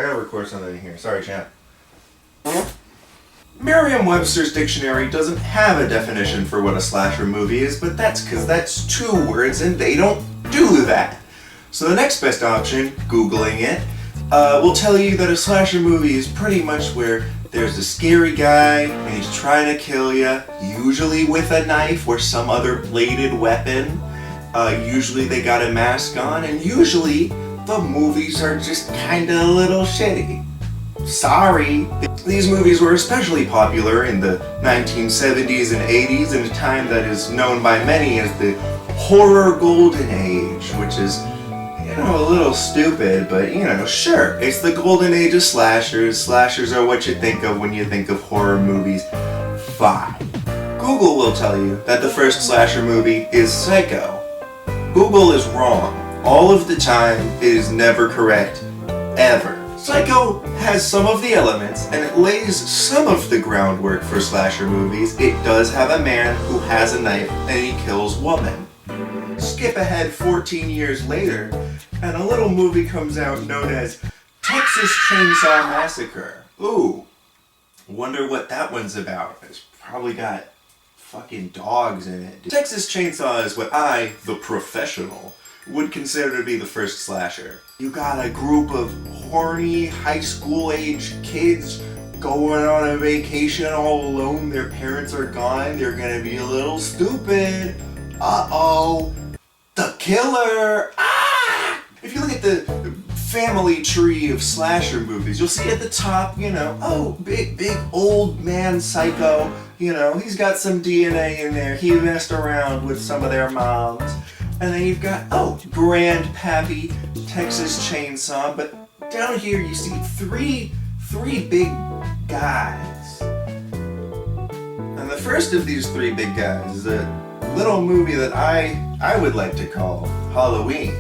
gotta record something in here. Sorry, champ. Merriam-Webster's dictionary doesn't have a definition for what a slasher movie is, but that's because that's 2 words and they don't do that. So the next best option, Googling it, will tell you that a slasher movie is pretty much where there's a scary guy and he's trying to kill you, usually with a knife or some other bladed weapon. Usually they got a mask on, and usually the movies are just kinda a little shitty. Sorry. These movies were especially popular in the 1970s and 80s in a time that is known by many as the horror golden age, which is, a little stupid, but sure, it's the golden age of slashers. Slashers are what you think of when you think of horror movies. Fine. Google will tell you that the first slasher movie is Psycho. Google is wrong. All of the time, it is never correct, ever. Psycho has some of the elements, and it lays some of the groundwork for slasher movies. It does have a man who has a knife and he kills women. Skip ahead 14 years later, and a little movie comes out known as Texas Chainsaw Massacre. Ooh, wonder what that one's about. It's probably got fucking dogs in it. Texas Chainsaw is what I, the professional, would consider to be the first slasher. You got a group of horny, high school age kids going on a vacation all alone. Their parents are gone. They're gonna be a little stupid. Uh-oh. The killer! Ah! If you look at the family tree of slasher movies, you'll see at the top, big old man Psycho. He's got some DNA in there. He messed around with some of their moms. And then you've got, Grandpappy, Texas Chainsaw. But down here you see three big guys. And the first of these 3 big guys is a little movie that I would like to call Halloween.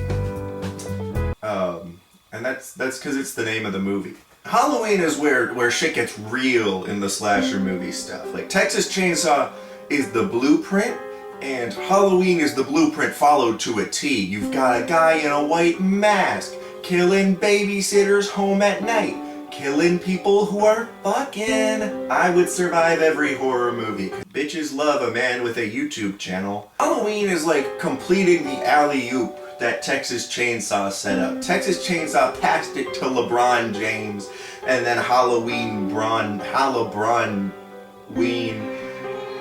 And that's because it's the name of the movie. Halloween is where shit gets real in the slasher movie stuff. Like Texas Chainsaw is the blueprint, and Halloween is the blueprint followed to a T. You've got a guy in a white mask killing babysitters home at night, killing people who are fucking. I would survive every horror movie. Bitches love a man with a YouTube channel. Halloween is like completing the alley-oop that Texas Chainsaw set up. Texas Chainsaw passed it to LeBron James, and then Halloween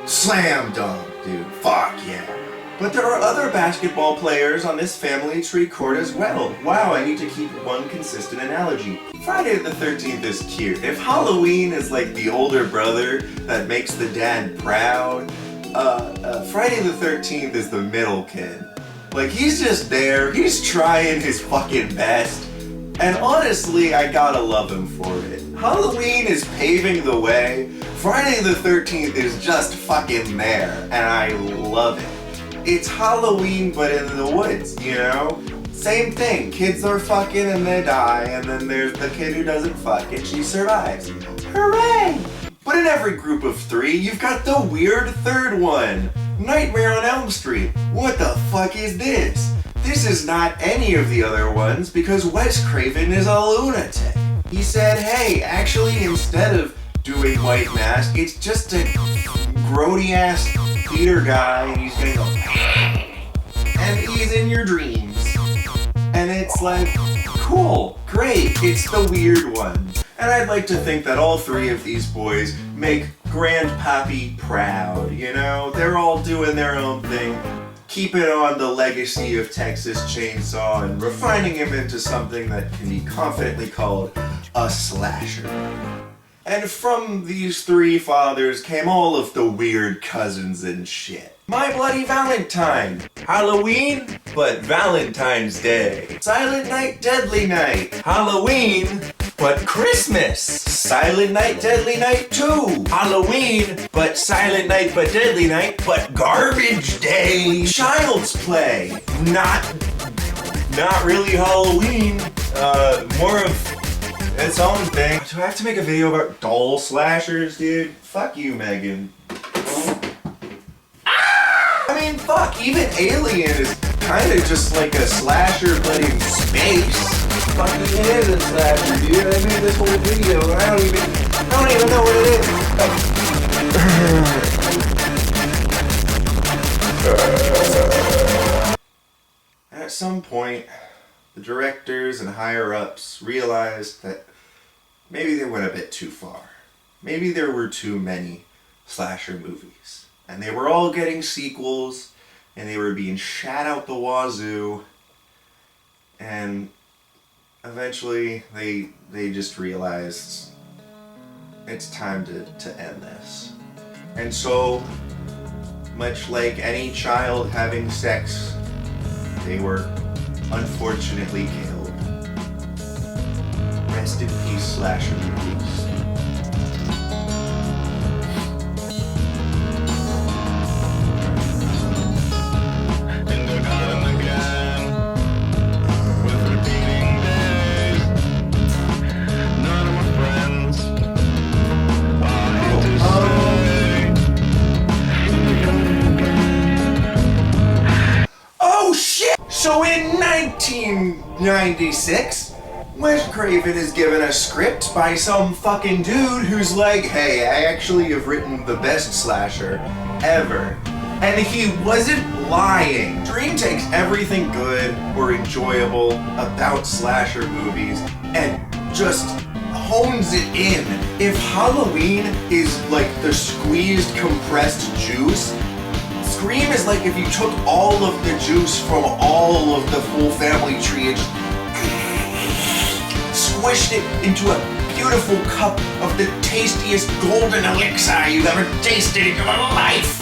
slam dunk, dude. Fuck yeah. But there are other basketball players on this family tree court as well. Wow, I need to keep one consistent analogy. Friday the 13th is cute. If Halloween is like the older brother that makes the dad proud, Friday the 13th is the middle kid. Like, he's just there, he's trying his fucking best, and honestly, I gotta love him for it. Halloween is paving the way, Friday the 13th is just fucking there, and I love it. It's Halloween, but in the woods, Same thing, kids are fucking and they die, and then there's the kid who doesn't fuck and she survives. Hooray! But in every group of 3, you've got the weird third one. Nightmare on Elm Street. What the fuck is this? This is not any of the other ones because Wes Craven is a lunatic. He said, hey, actually instead of doing White Mask, it's just a grody ass theater guy and he's gonna go and he's in your dreams. And it's like, cool, great, it's the weird one. And I'd like to think that all 3 of these boys make Grandpappy proud, They're all doing their own thing, keeping on the legacy of Texas Chainsaw and refining him into something that can be confidently called a slasher. And from these 3 fathers came all of the weird cousins and shit. My Bloody Valentine. Halloween, but Valentine's Day. Silent Night, Deadly Night. Halloween, but Christmas. Silent Night, Deadly Night 2. Halloween, but Silent Night, but Deadly Night, but Garbage Day. Child's Play. Not really Halloween. More of its own thing. Do I have to make a video about doll slashers, dude? Fuck you, Megan. I mean, fuck, even Alien is kinda just like a slasher but in space. fucking is a slasher, dude. I made this whole video and I don't even know what it is. At some point, the directors and higher-ups realized that maybe they went a bit too far. Maybe there were too many slasher movies. And they were all getting sequels, and they were being shat out the wazoo, and eventually they just realized it's time to end this. And so, much like any child having sex, they were unfortunately killed. Rest in peace, slasher movies. So in 1996, Wes Craven is given a script by some fucking dude who's like, hey, I actually have written the best slasher ever. And he wasn't lying. Scream takes everything good or enjoyable about slasher movies and just hones it in. If Halloween is like the squeezed compressed juice, Scream is like if you took all of the juice from all of the full family tree and just squished it into a beautiful cup of the tastiest golden elixir you've ever tasted in your life.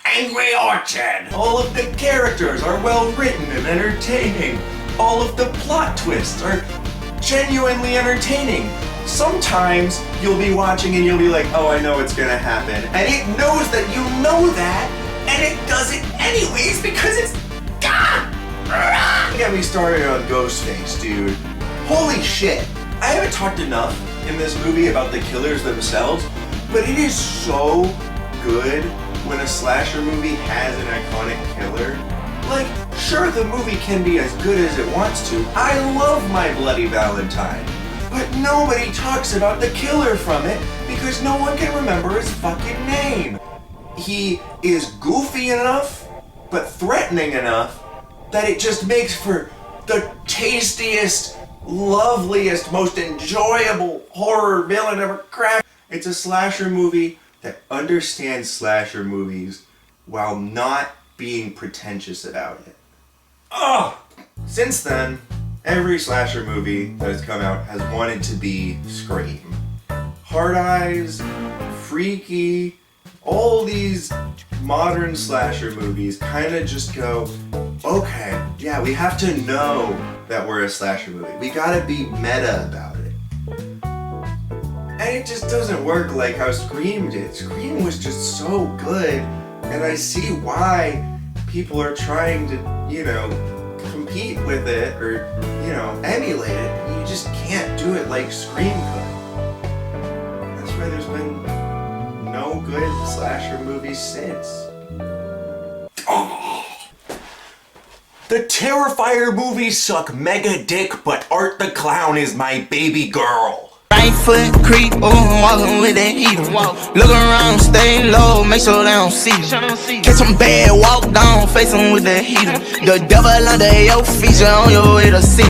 Angry Orchard. All of the characters are well written and entertaining. All of the plot twists are genuinely entertaining. Sometimes you'll be watching and you'll be like, oh, I know what's gonna happen. And it knows that you know that, and it does it anyways because it's God. Get me started on Ghostface, dude. Holy shit. I haven't talked enough in this movie about the killers themselves, but it is so good when a slasher movie has an iconic killer. Like, sure, the movie can be as good as it wants to. I love My Bloody Valentine. But nobody talks about the killer from it because no one can remember his fucking name. He is goofy enough, but threatening enough, that it just makes for the tastiest, loveliest, most enjoyable horror villain ever crafted. It's a slasher movie that understands slasher movies while not being pretentious about it. Oh! Since then, every slasher movie that has come out has wanted to be Scream. Hard Eyes, Freaky, all these modern slasher movies kind of just go, okay, yeah, we have to know that we're a slasher movie. We gotta be meta about it. And it just doesn't work like how Scream did. Scream was just so good, and I see why people are trying to, compete with it or, emulate it. You just can't do it like Scream could. That's why there's been no good slasher movies since. Oh. The Terrifier movies suck mega dick, but Art the Clown is my baby girl. Right foot creep, walking with that heater. Look around, stay low, make sure they don't see you. Catch them bad, walk down, face them with that heater. The devil under your feet, you on your way to see.